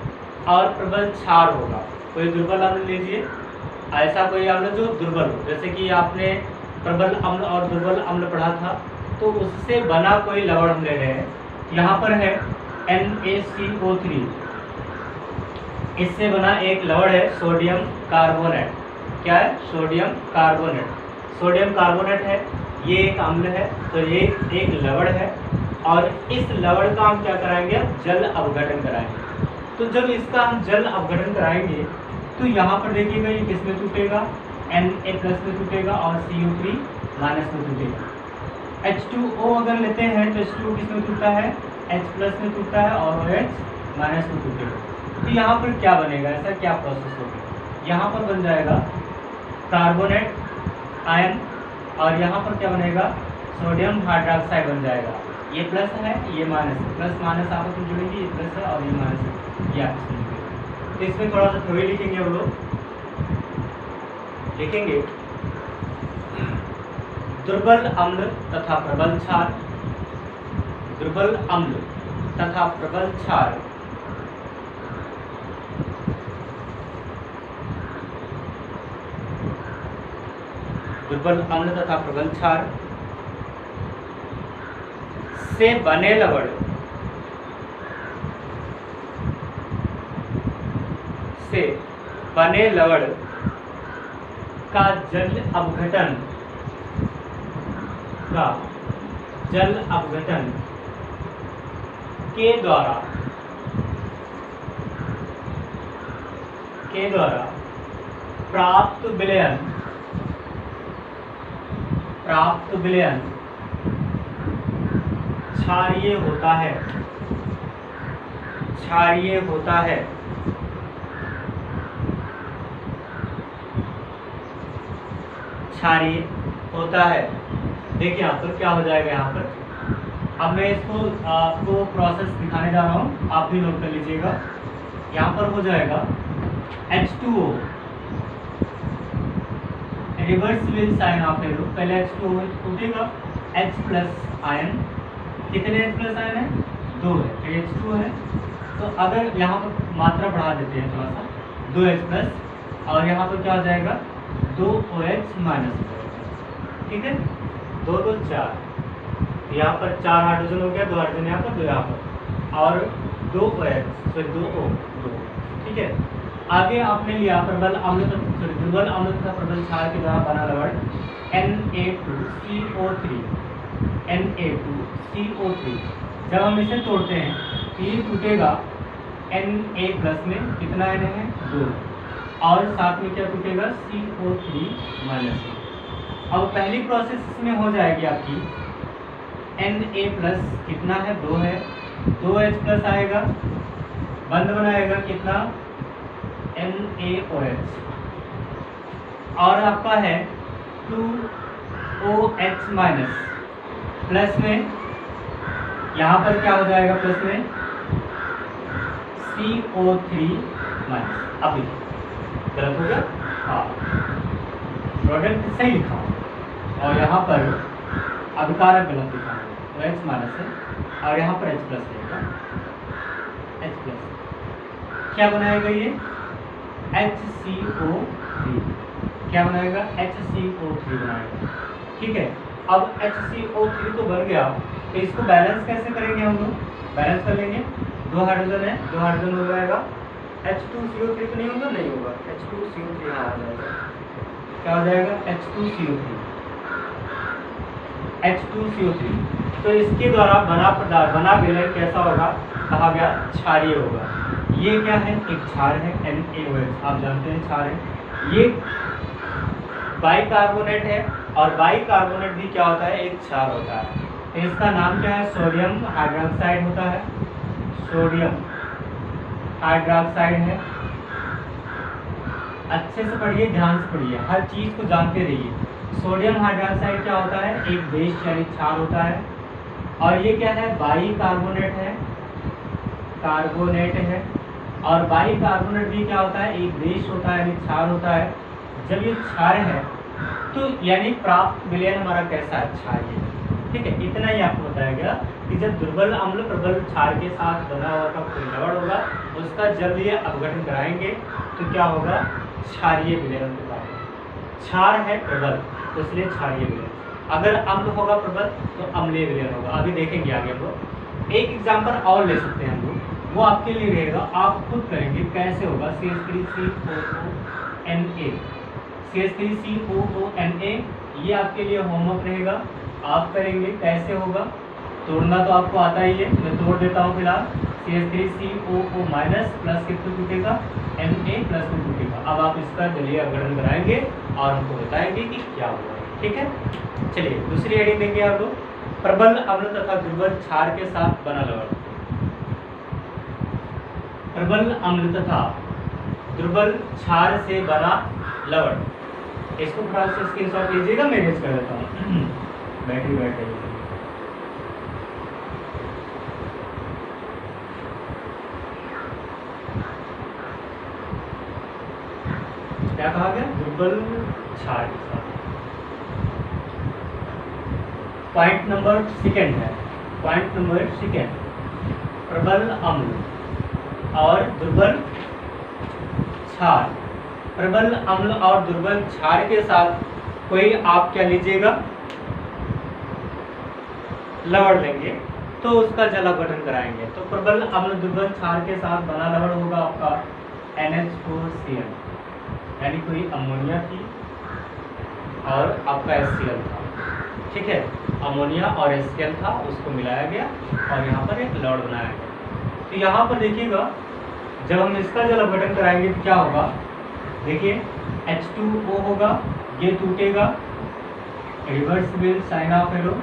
और प्रबल क्षार होगा। कोई दुर्बल अम्ल लीजिए, ऐसा कोई अम्ल जो दुर्बल हो, जैसे कि आपने प्रबल अम्ल और दुर्बल अम्ल पढ़ा था, तो उससे बना कोई लवण हम ले रहे हैं। यहाँ पर है NaCO3, इससे बना एक लवण है सोडियम कार्बोनेट। क्या है? Sodium carbonate. सोडियम कार्बोनेट है, ये एक अम्ल है, तो ये एक लवण है। और इस लवण का हम क्या कराएंगे? जल अपघटन कराएंगे। तो जब इसका हम जल अपघटन कराएंगे तो यहाँ पर देखिएगा ये किस में टूटेगा? Na+ में टूटेगा और CO3- में टूटेगा। H2O अगर लेते हैं तो H2O किस में टूटता है? H+ में टूटता है और OH- में टूटेगा। तो यहाँ पर क्या बनेगा? ऐसा क्या प्रोसेस होगा? यहाँ पर बन जाएगा कार्बोनेट आयन, और यहाँ पर क्या बनेगा? सोडियम हाइड्रोक्साइड बन जाएगा। ये प्लस है, ये माइनस है, प्लस माइनस आपस में जुड़ेंगे, ये प्लस है और ये माइनस है, ये आपस में जुड़ेंगे। तो इसमें थोड़ा सा थ्योरी लिखेंगे हम लोग, लिखेंगे दुर्बल अम्ल तथा प्रबल क्षार, दुर्बल अम्ल तथा प्रबल क्षार दुर्बल अम्ल तथा प्रबल क्षार से बने लवण का जल अपघटन के द्वारा प्राप्त विलयन क्षारीय होता है। देखिए यहाँ पर क्या हो जाएगा। यहाँ पर अब मैं इसको आपको प्रोसेस दिखाने जा रहा हूँ, आप भी नोट कर लीजिएगा। यहाँ पर हो जाएगा H2O reverse sign of arrow, पहले H2O टूटेगा, H+ आयन, कितने H+ आयन है? 2 है, H2 है। तो अगर यहाँ पर मात्रा बढ़ा देते हैं थोड़ा सा, 2H+, और यहाँ पर क्या हो जाएगा? 2OH-, ठीक है। 2 2 4, यहाँ पर 4 हाइड्रोजन हो गया, 2 हाइड्रोजन यहाँ पर, 2 यहाँ पर, और 2OH, सॉरी 2O, ठीक है। आगे आपने लिया दुर्बल अम्ल तथा प्रबल क्षार के द्वारा बना लवण Na2CO3। जब हम इसे तोड़ते हैं तो ये टूटेगा Na+ में, कितना N है? 2, और साथ में क्या टूटेगा? CO3-। अब पहली प्रोसेस इसमें हो जाएगी आपकी, Na+ कितना है? 2 है, 2H+ आएगा, बंद बनाएगा कितना? NaOH, और आपका है 2OH माइनस, प्लस में यहाँ पर क्या हो जाएगा, प्लस में CO3 माइनस। अभी गलत हो गया, हाँ प्रोडक्ट सही लिखा और यहाँ पर अभिकारक गलत लिखा है, तो H माइनस है और यहाँ पर H प्लस रहेगा, H प्लस क्या बनाएगा ये HCO3, क्या बनाएगा HCO3 बनाएगा। ठीक है, अब HCO3 तो बन गया, तो इसको बैलेंस कैसे करेंगे हम लोग, बैलेंस कर लेंगे, 2 हाइड्रोजन है, 2 हाइड्रोजन हो जाएगा, H2CO3 तो नहीं होगा, नहीं होगा, H2CO3 यहाँ आ जाएगा, क्या हो जाएगा H2CO3। तो इसके द्वारा बना पदार्थ, बना विलयन कैसा होगा, कहा गया क्षारीय होगा। ये क्या है, एक क्षार है NaOH, आप जानते हैं क्षार है, ये बाइकार्बोनेट है और बाइकार्बोनेट भी क्या होता है, एक क्षार होता है। तो इसका नाम क्या है, सोडियम हाइड्रोक्साइड होता है, सोडियम हाइड्रोक्साइड है। अच्छे से पढ़िए, ध्यान से पढ़िए, हर चीज़ को जानते रहिए। सोडियम हाइड्रोक्साइड क्या होता है, एक बेस यानी क्षार होता है, और ये क्या है, बाइकार्बोनेट है, कार्बोनेट है, और बाइकार्बोनेट भी क्या होता है, एक बेस होता है यानी क्षार होता है। जब ये क्षार है तो यानी प्राप्त विलयन हमारा कैसा है, क्षारीय। ठीक है, इतना ही आपको बताया गया कि जब दुर्बल अम्ल प्रबल क्षार के साथ बना हुआ का कोई लवण होगा, उसका जब ये अपघटन कराएंगे तो क्या होगा, क्षारीय विलयन होगा। क्षार है प्रबल तो इसलिए क्षारीय विलयन, अगर अम्ल होगा प्रबल तो अम्लीय विलयन होगा। अभी देखेंगे आगे हम लोग। एक एग्जाम्पल और ले सकते हैं हम लोग, वो आपके लिए रहेगा, आप खुद करेंगे कैसे होगा। CH3COONA, CH3COONA, ये आपके लिए होमवर्क रहेगा, आप करेंगे कैसे होगा। तोड़ना तो आपको आता ही है, मैं तोड़ देता हूँ फिलहाल। CH3COO माइनस प्लस कितना टूटेगा, Na प्लस में टूटेगा। अब आप इसका जलीय अपघटन कराएंगे और हमको बताएंगे कि क्या हुआ है। ठीक है, चलिए दूसरी हेडिंग देंगे आप लोग, प्रबल अम्ल तथा दुर्बल क्षार के साथ बना लवण। प्रबल अम्ल तथा दुर्बल क्षार से बना लवण, इसको थोड़ा सा स्क्रीनशॉट लीजिएगा, मैं रेज कर देता हूँ। बैठे क्या कहा गया, दुर्बल क्षार के साथ। पॉइंट नंबर सेकेंड है, पॉइंट नंबर सेकेंड, प्रबल अम्ल और दुर्बल क्षार। प्रबल अम्ल और दुर्बल क्षार के साथ कोई आप क्या लीजिएगा, लवण लेंगे तो उसका जल अपघटन कराएंगे। तो प्रबल अम्ल दुर्बल क्षार के साथ बना लवण होगा आपका NH4Cl, यानी कोई अमोनिया थी और आपका HCl था। ठीक है, अमोनिया और HCl था, उसको मिलाया गया और यहाँ पर एक लवण बनाया गया। तो यहाँ पर देखिएगा, जब हम इसका जल अपघटन कराएंगे तो क्या होगा, देखिए H2O होगा, ये टूटेगा, रिवर्सिबल साइन ऑफ एरो,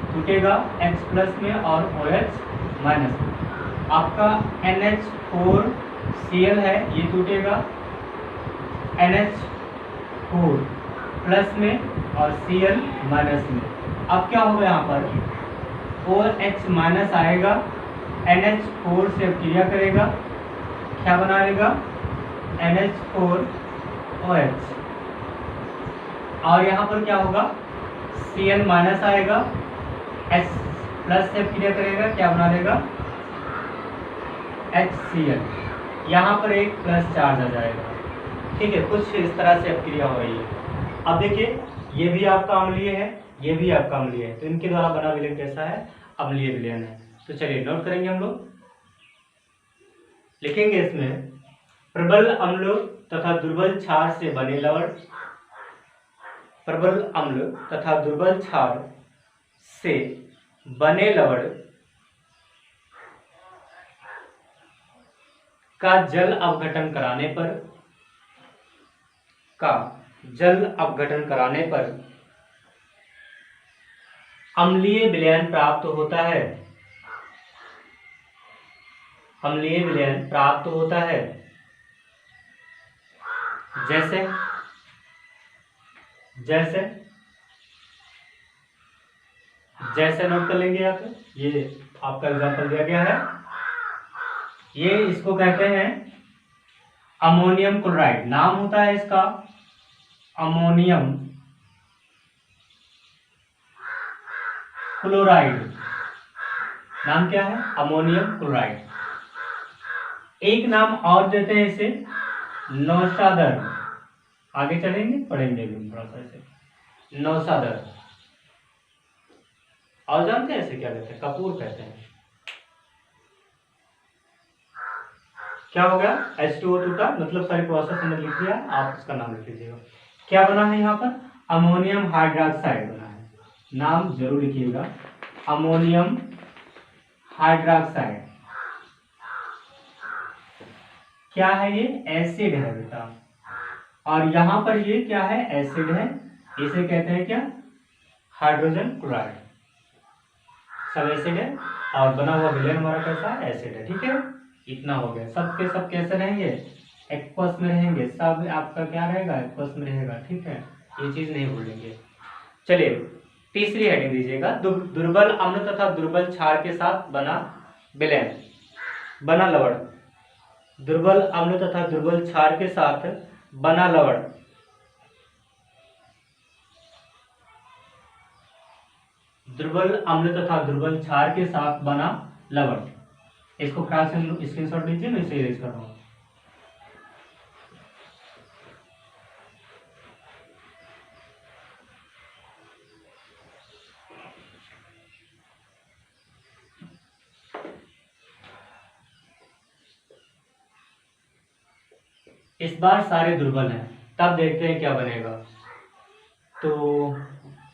टूटेगा H प्लस में और OH माइनस में। आपका NH4Cl है, ये टूटेगा NH4 प्लस में और Cl माइनस में। अब क्या होगा, यहाँ पर OH माइनस आएगा, NH4 से क्रिया करेगा, क्या बना लेगा, NH4OH, और यहाँ पर क्या होगा, Cl माइनस आएगा, H प्लस से क्रिया करेगा, क्या बना लेगा, HCl, यहाँ पर एक प्लस चार्ज आ जाएगा। ठीक है, कुछ इस तरह से अपक्रिया हो रही है। अब देखिए, ये भी आपका अम्लीय है, ये भी आपका अम्लीय है, तो इनके द्वारा बना विलयन कैसा है, अम्लीय विलयन है। तो चलिए नोट करेंगे हम लोग, लिखेंगे इसमें, प्रबल अम्ल तथा दुर्बल क्षार से बने लवण, प्रबल अम्ल तथा दुर्बल क्षार से बने लवण का जल अपघटन कराने पर अम्लीय विलयन प्राप्त होता है। अम्लीय विलयन प्राप्त होता है। जैसे जैसे जैसे नोट कर लेंगे आप, ये आपका एग्जांपल दिया गया है, ये इसको कहते हैं अमोनियम क्लोराइड, नाम होता है इसका अमोनियम क्लोराइड, नाम क्या है अमोनियम क्लोराइड। एक नाम और देते हैं इसे नौशादर, आगे चलेंगे पढ़ेंगे भी थोड़ा सा इसे नौशादर। और जानते हैं इसे क्या कहते हैं, कपूर कहते हैं। क्या हो गया H2O का मतलब सारी प्रोसेस हमने लिख दिया, आप उसका नाम लिख लीजिएगा। क्या बना है यहाँ पर अमोनियम हाइड्रोक्साइड बना है, नाम जरूर लिखिएगा अमोनियम हाइड्रोक्साइड। क्या है ये एसिड है बेटा, और यहाँ पर ये क्या है एसिड है, इसे कहते हैं क्या हाइड्रोजन क्लोराइड, सब एसिड है और बना हुआ विलेन हमारा कैसा है एसिड है। ठीक है, इतना हो गया। सब के सब कैसे रहेंगे एक्वस में रहेंगे, सब आपका क्या रहेगा एक्वस में रहेगा। ठीक है, ये चीज नहीं भूलेंगे। चलिए तीसरी हेडिंग दीजिएगा, दुर्बल अम्ल तथा दुर्बल क्षार के साथ बना विलेन, बना लवण। दुर्बल अम्ल तथा दुर्बल क्षार के साथ बना लवण, दुर्बल अम्ल तथा दुर्बल क्षार के साथ बना लवण। इसको ख्याल से स्क्रीनशॉट लीजिए, मैं इसे इरेज कर रहा हूं। इस बार सारे दुर्बल हैं, तब देखते हैं क्या बनेगा। तो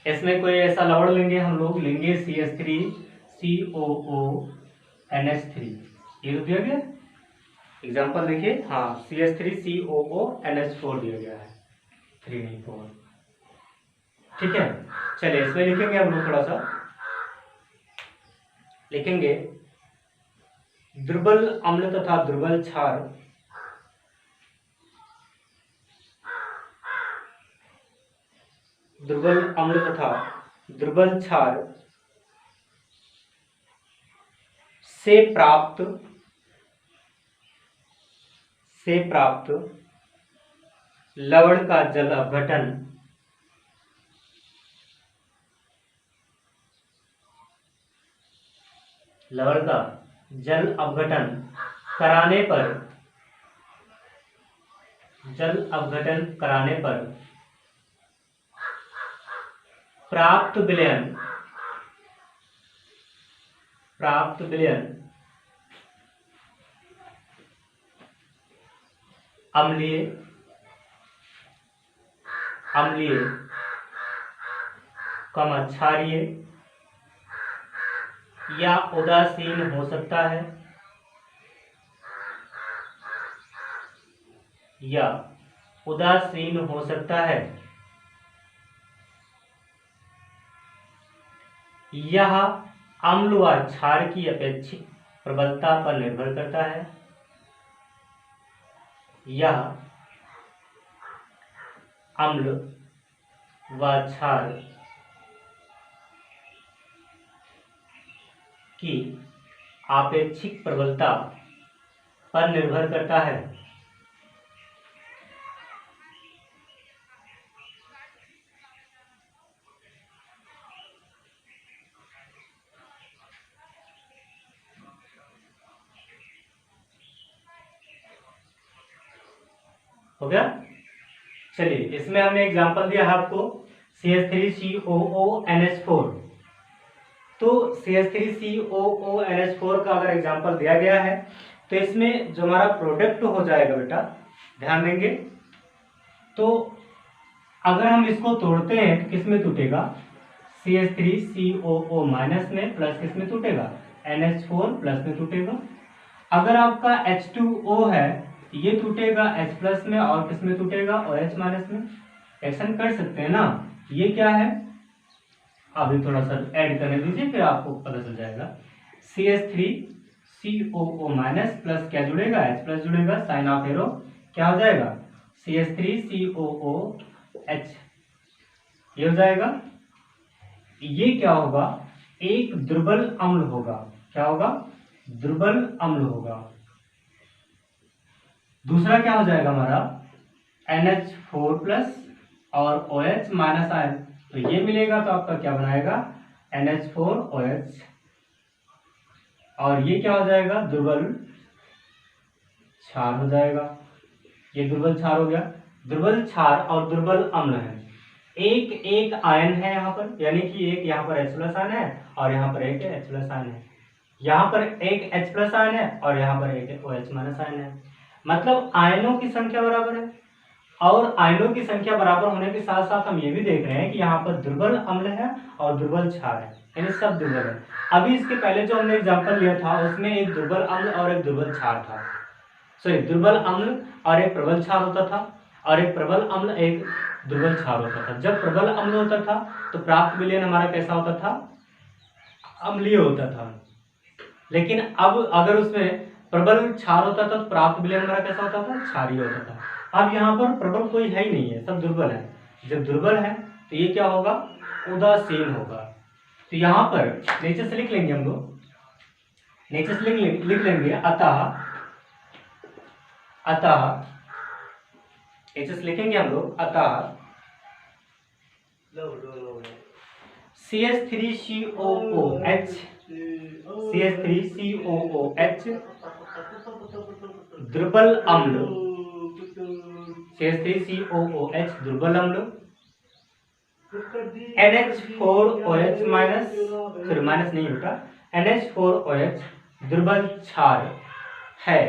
इसमें कोई ऐसा लवण लेंगे, हम लोग लेंगे CH3COONH3, ये तो दिया गया एग्जाम्पल देखिए, हाँ CH3COONH4 दिया गया है, 3 नहीं 4। ठीक है, चलिए इसमें लिखेंगे हम लोग थोड़ा सा लिखेंगे दुर्बल अम्ल तथा दुर्बल क्षार दुर्बल अम्ल तथा दुर्बल क्षार से प्राप्त लवण का जल अपघटन कराने पर प्राप्त विलयन अम्लीय क्षारीय या उदासीन हो सकता है, यह अम्ल व क्षार की अपेक्षित प्रबलता पर निर्भर करता है। यह अम्ल व क्षार की आपेक्षिक प्रबलता पर निर्भर करता है। हो गया। चलिए इसमें हमने एग्जांपल दिया है आपको CH3COONH4। तो CH3COONH4 का अगर एग्जांपल दिया गया है तो इसमें जो हमारा प्रोडक्ट हो जाएगा बेटा, ध्यान देंगे, तो अगर हम इसको तोड़ते हैं तो किस में टूटेगा CH3COO माइनस में, प्लस किस में टूटेगा NH4 प्लस में टूटेगा। अगर आपका H2O है ये टूटेगा H प्लस में, और किस में टूटेगा OH माइनस में। एक्शन कर सकते हैं ना, ये क्या है अभी थोड़ा सा ऐड करने दीजिए फिर आपको पता चल जाएगा। CH3COO माइनस प्लस क्या जुड़ेगा H प्लस जुड़ेगा, साइन ऑफ एरो क्या हो जाएगा CH3COOH ये हो जाएगा। ये क्या होगा, एक दुर्बल अम्ल होगा। क्या होगा, दुर्बल अम्ल होगा। दूसरा क्या हो जाएगा हमारा, NH4+ और OH माइनस आयन, तो ये मिलेगा तो आपका क्या बनाएगा, NH4OH। और ये क्या हो जाएगा, दुर्बल क्षार हो जाएगा। ये दुर्बल क्षार हो गया। दुर्बल क्षार और दुर्बल अम्ल है, एक एक आयन है यहाँ पर, यानी कि एक यहाँ पर H+ आयन है और यहाँ पर एक H+ आयन है, यहाँ पर एक H+ आयन है और यहाँ पर एक OH- आयन है। मतलब आयनों की संख्या बराबर है, और आयनों की संख्या बराबर होने के साथ साथ हम ये भी देख रहे हैं कि यहाँ पर दुर्बल अम्ल है और दुर्बल क्षार है, यानी सब दुर्बल है। अभी इसके पहले जो हमने एग्जाम्पल लिया था उसमें एक दुर्बल अम्ल और एक दुर्बल क्षार था, सॉरी दुर्बल अम्ल और एक प्रबल क्षार होता था, और एक प्रबल अम्ल एक दुर्बल क्षार होता था। जब प्रबल अम्ल होता था तो प्राप्त विलयन हमारा कैसा होता था, अम्लीय होता था। लेकिन अब अगर उसमें प्रबल क्षार होता था तो प्राप्त विलयन हमारा कैसा होता था, क्षारीय होता था। अब यहाँ पर प्रबल कोई है ही नहीं है, सब दुर्बल है। जब दुर्बल है तो ये क्या होगा, उदासीन होगा। तो यहाँ पर नीचे से लिख लेंगे हम लोग, नीचे से लिख लेंगे अतः नीचे से लिखेंगे हम लोग अतः CH3COOH दुर्बल अम्ल, CH3COOH दुर्बल अम्ल, NH4OH माइनस, सॉरी माइनस नहीं होता, NH4OH दुर्बल क्षार है,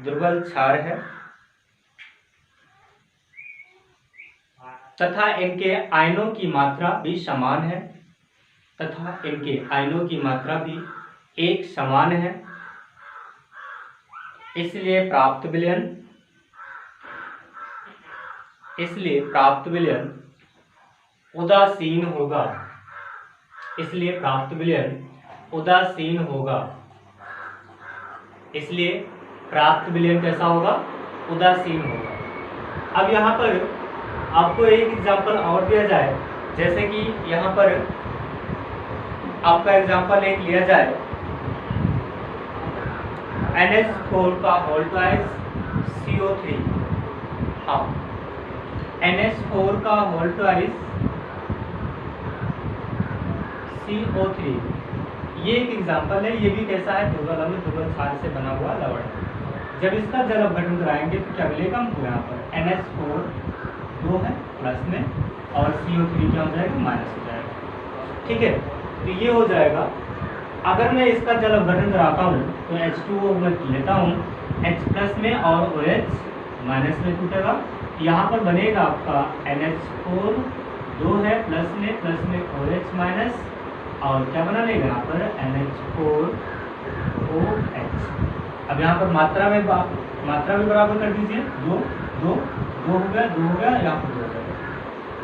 दुर्बल क्षार है, तथा इनके आयनों की मात्रा भी समान है, तथा इनके आयनों की मात्रा भी एक समान है। इसलिए प्राप्त विलयन उदासीन होगा। इसलिए प्राप्त विलयन उदासीन होगा। इसलिए प्राप्त विलयन कैसा होगा, उदासीन होगा। अब यहाँ पर आपको एक एग्जाम्पल और दिया जाए, जैसे कि यहाँ पर आपका एग्जाम्पल एक लिया जाए, NH4 का होल ट्वाइस CO3, हाँ NH4 का होल ट्वाइस CO3, ये एक एग्जाम्पल है। ये भी कैसा है, दुर्बल अम्ल दुर्बल क्षार से बना हुआ लवण है। जब इसका जल अपघटन कराएंगे तो क्या मिलेगा हमको, यहाँ पर NH4 2 है प्लस में और CO3 क्या हो जाएगा, माइनस हो जाएगा। ठीक है, तो ये हो जाएगा। अगर मैं इसका जल अपघटन कराता हूँ तो H2O मैं लेता हूँ, H+ में और OH माइनस में टूटेगा। यहाँ पर बनेगा आपका NH4 2 है प्लस में OH माइनस, और क्या बना लेगा यहाँ पर NH4OH। अब यहाँ पर मात्रा भी बराबर कर दीजिए, 2 हो गया, यहाँ पर 2 हो गया।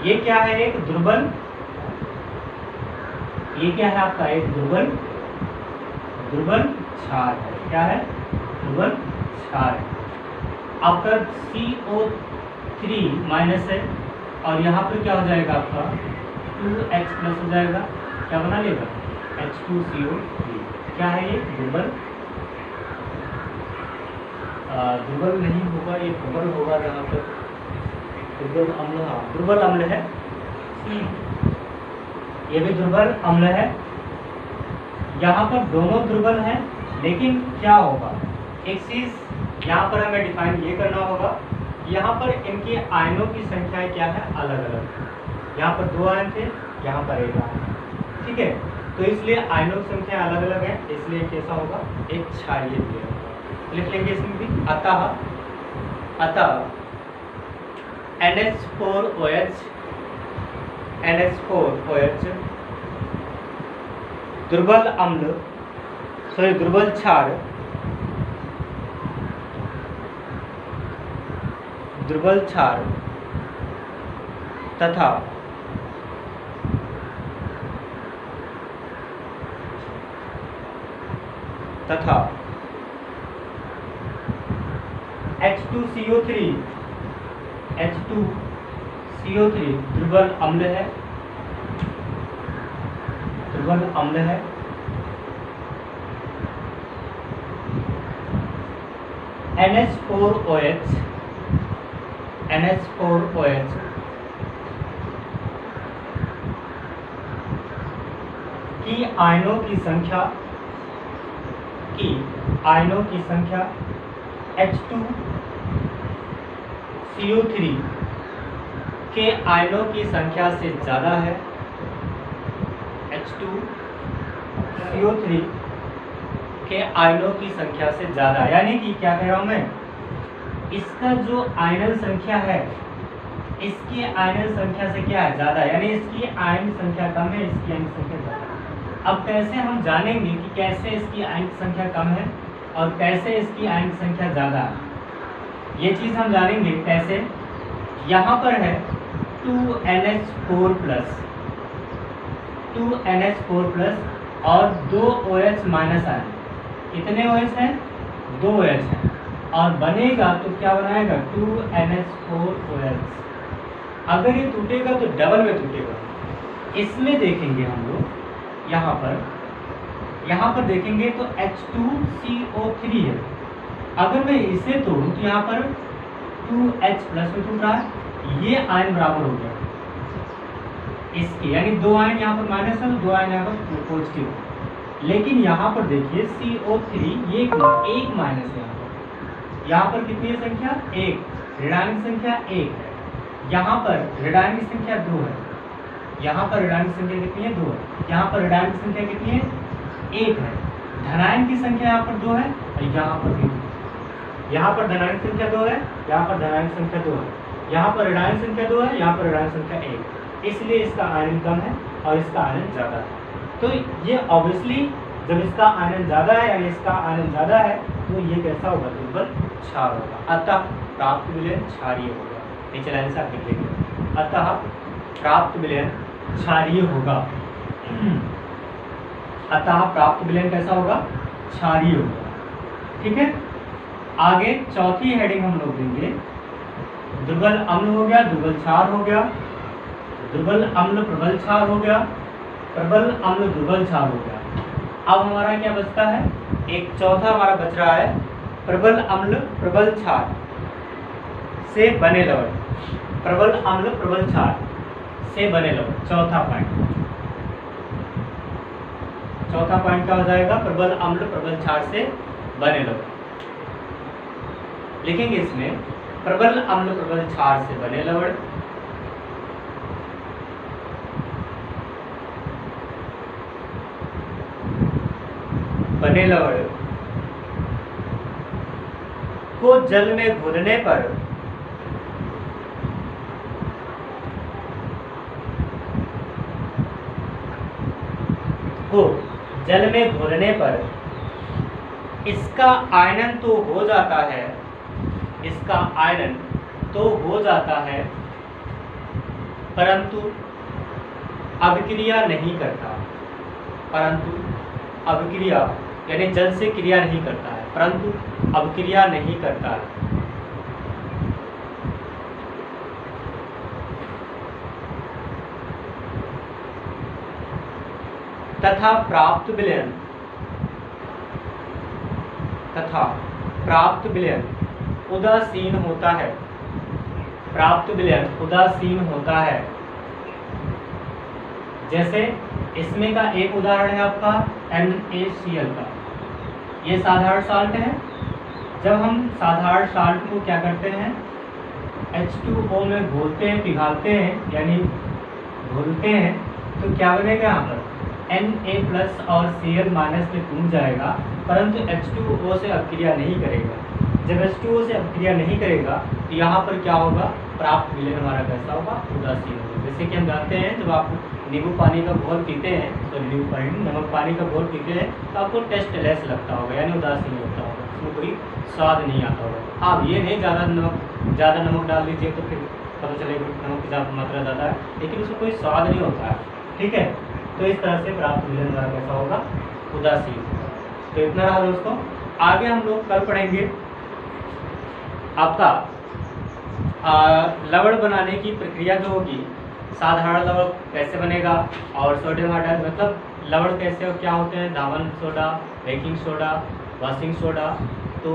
ये क्या है, एक दुर्बल, ये क्या है आपका, एक दुर्बल क्षार है। क्या है, दुर्बल क्षार है। आपका CO3 माइनस है और यहाँ पर क्या हो जाएगा आपका 2H+ हो जाएगा, क्या बना लेगा H2CO3। क्या है ये, दुर्बल नहीं होगा, ये प्रबल होगा। यहाँ पर दुर्बल अम्ल, हाँ दुर्बल अम्ल है, ये भी दुर्बल अम्ल है। यहाँ पर दोनों दुर्बल हैं, लेकिन क्या होगा, एक चीज यहाँ पर हमें डिफाइन ये करना होगा, यहाँ पर इनके आयनों की संख्या क्या है, अलग अलग। यहाँ पर 2 आयन थे, यहाँ पर 1 आयन, ठीक है। तो इसलिए आयनों की संख्या अलग अलग है, इसलिए कैसा होगा, एक क्षारीय विलयन होगा। लिख लेंगे इसमें भी अतः NH4OH दुर्बल अम्ल, सॉरी दुर्बल क्षार, तथा H2CO3 CO3 दुर्बल अम्ल है, दुर्बल अम्ल है। NH4OH की आयनों की संख्या H2CO3 के आयनों की संख्या से ज़्यादा है। H2CO3 के आयनों की संख्या से ज़्यादा, यानी कि क्या कह रहा हूँ मैं, इसका जो आयनल संख्या है इसकी आयनल संख्या से क्या है, ज़्यादा, यानी इसकी आयन संख्या कम है, इसकी आयन संख्या ज़्यादा। अब कैसे हम जानेंगे कि कैसे इसकी आयन संख्या कम है और कैसे इसकी आयन संख्या ज़्यादा है, ये चीज़ हम जानेंगे कैसे। यहाँ पर है 2NH4+ और 2 OH माइनस आयन। कितने OH हैं? 2 OH हैं, और बनेगा तो क्या बनाएगा 2NH4OH। अगर ये टूटेगा तो डबल में टूटेगा। इसमें देखेंगे हम लोग, यहाँ पर देखेंगे तो H2CO3 है। अगर मैं इसे तोड़ूं तो यहाँ पर 2H+ में टूट रहा है, ये आयन बराबर हो गया इसके, यानी 2 आयन यहाँ पर माइनस है, 2 आयन यहाँ पर पॉजिटिव। लेकिन यहाँ पर देखिए CO3 ये एक माइनस है। यहाँ पर कितनी है संख्या? 1, ऋणात्मक संख्या 1 है। यहाँ पर ऋणात्मक संख्या 2 है। यहाँ पर ऋणात्मक संख्या कितनी है? 2 है। यहाँ पर ऋणात्मक संख्या कितनी है? 1 है। धनात्मक की संख्या यहाँ पर 2 है और यहाँ पर भी 2। यहाँ पर धनात्मक संख्या 2 है, यहाँ पर धनात्मक संख्या 2 है, यहाँ पर ऋणात्मक संख्या 2 है, यहाँ पर ऋणात्मक संख्या 1। इसलिए इसका आयन कम है और इसका आयन ज़्यादा है। तो ये ऑब्वियसली जब इसका आयन ज़्यादा है, यानी इसका आयन ज़्यादा है, तो ये कैसा होगा? दुर्बल क्षार होगा। अतः प्राप्त विलयन क्षारीय होगा। नीचे लाइन से आप लिख लेंगे, अतः प्राप्त विलयन क्षारीय होगा। अतः प्राप्त विलयन कैसा होगा? क्षारीय होगा। ठीक है, आगे चौथी हेडिंग हम लोग देंगे, दुर्बल अम्ल हो गया, दुर्बल क्षार हो गया, दुर्बल अम्ल प्रबल क्षार हो गया, प्रबल अम्ल दुर्बल क्षार हो गया। अब हमारा क्या बचता है? एक चौथा हमारा बच रहा है, प्रबल अम्ल प्रबल क्षार से बने लवण। प्रबल अम्ल प्रबल क्षार से बने लवण, चौथा पॉइंट क्या हो जाएगा? प्रबल अम्ल प्रबल क्षार से बने लवण। लिखेंगे इसमें प्रबल अम्ल प्रबल क्षार से बने लवण को जल में घुलने पर इसका आयनन तो हो जाता है, परंतु अभिक्रिया नहीं करता। अभिक्रिया यानी जल से क्रिया नहीं करता है, परंतु अभिक्रिया नहीं करता है। तथा प्राप्त विलयन उदासीन होता है। जैसे इसमें का एक उदाहरण है आपका NaCl का। ये साधारण साल्ट है। जब हम साधारण साल्ट को क्या करते हैं? H2O में घोलते हैं, पिघालते हैं, यानी घोलते हैं, तो क्या बनेगा? यहाँ पर Na+ और Cl- में टूट जाएगा, परंतु H2O से अभिक्रिया नहीं करेगा। जब H2O से अभिक्रिया नहीं करेगा तो यहाँ पर क्या होगा? प्राप्त विलयन हमारा कैसा होगा? उदासीन होगा। जैसे कि हम जानते हैं, जब आप नींबू पानी का घोल पीते हैं, तो नमक पानी का घोल पीते हैं, तो आपको टेस्टलेस लगता होगा, यानी उदासीन लगता होगा, उसमें कोई स्वाद नहीं आता होगा। आप ये नहीं ज़्यादा नमक डाल दीजिए तो फिर पता चलेगा नमक की मात्रा ज़्यादा है, लेकिन उसमें कोई स्वाद नहीं होता है। ठीक है, तो इस तरह से प्राप्त विलयन हमारा कैसा होगा? उदासीन। तो इतना रहा दोस्तों। आगे हम लोग कल पढ़ेंगे आपका लवण बनाने की प्रक्रिया जो होगी, साधारण लवण कैसे बनेगा और सोडियम हाइड्राइड मतलब लवण कैसे और क्या होते हैं, धावन soda, baking soda, washing soda, तो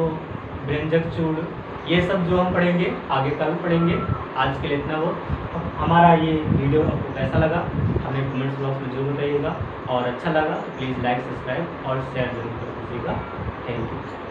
व्यंजक चूर्ण, ये सब जो हम पढ़ेंगे आगे कल पढ़ेंगे। आज के लिए इतना वो। हमारा ये वीडियो आपको कैसा लगा हमें कमेंट्स बॉक्स में जरूर बताइएगा, और अच्छा लगा तो प्लीज़ लाइक, सब्सक्राइब और शेयर जरूर कर दीजिएगा। Thank you.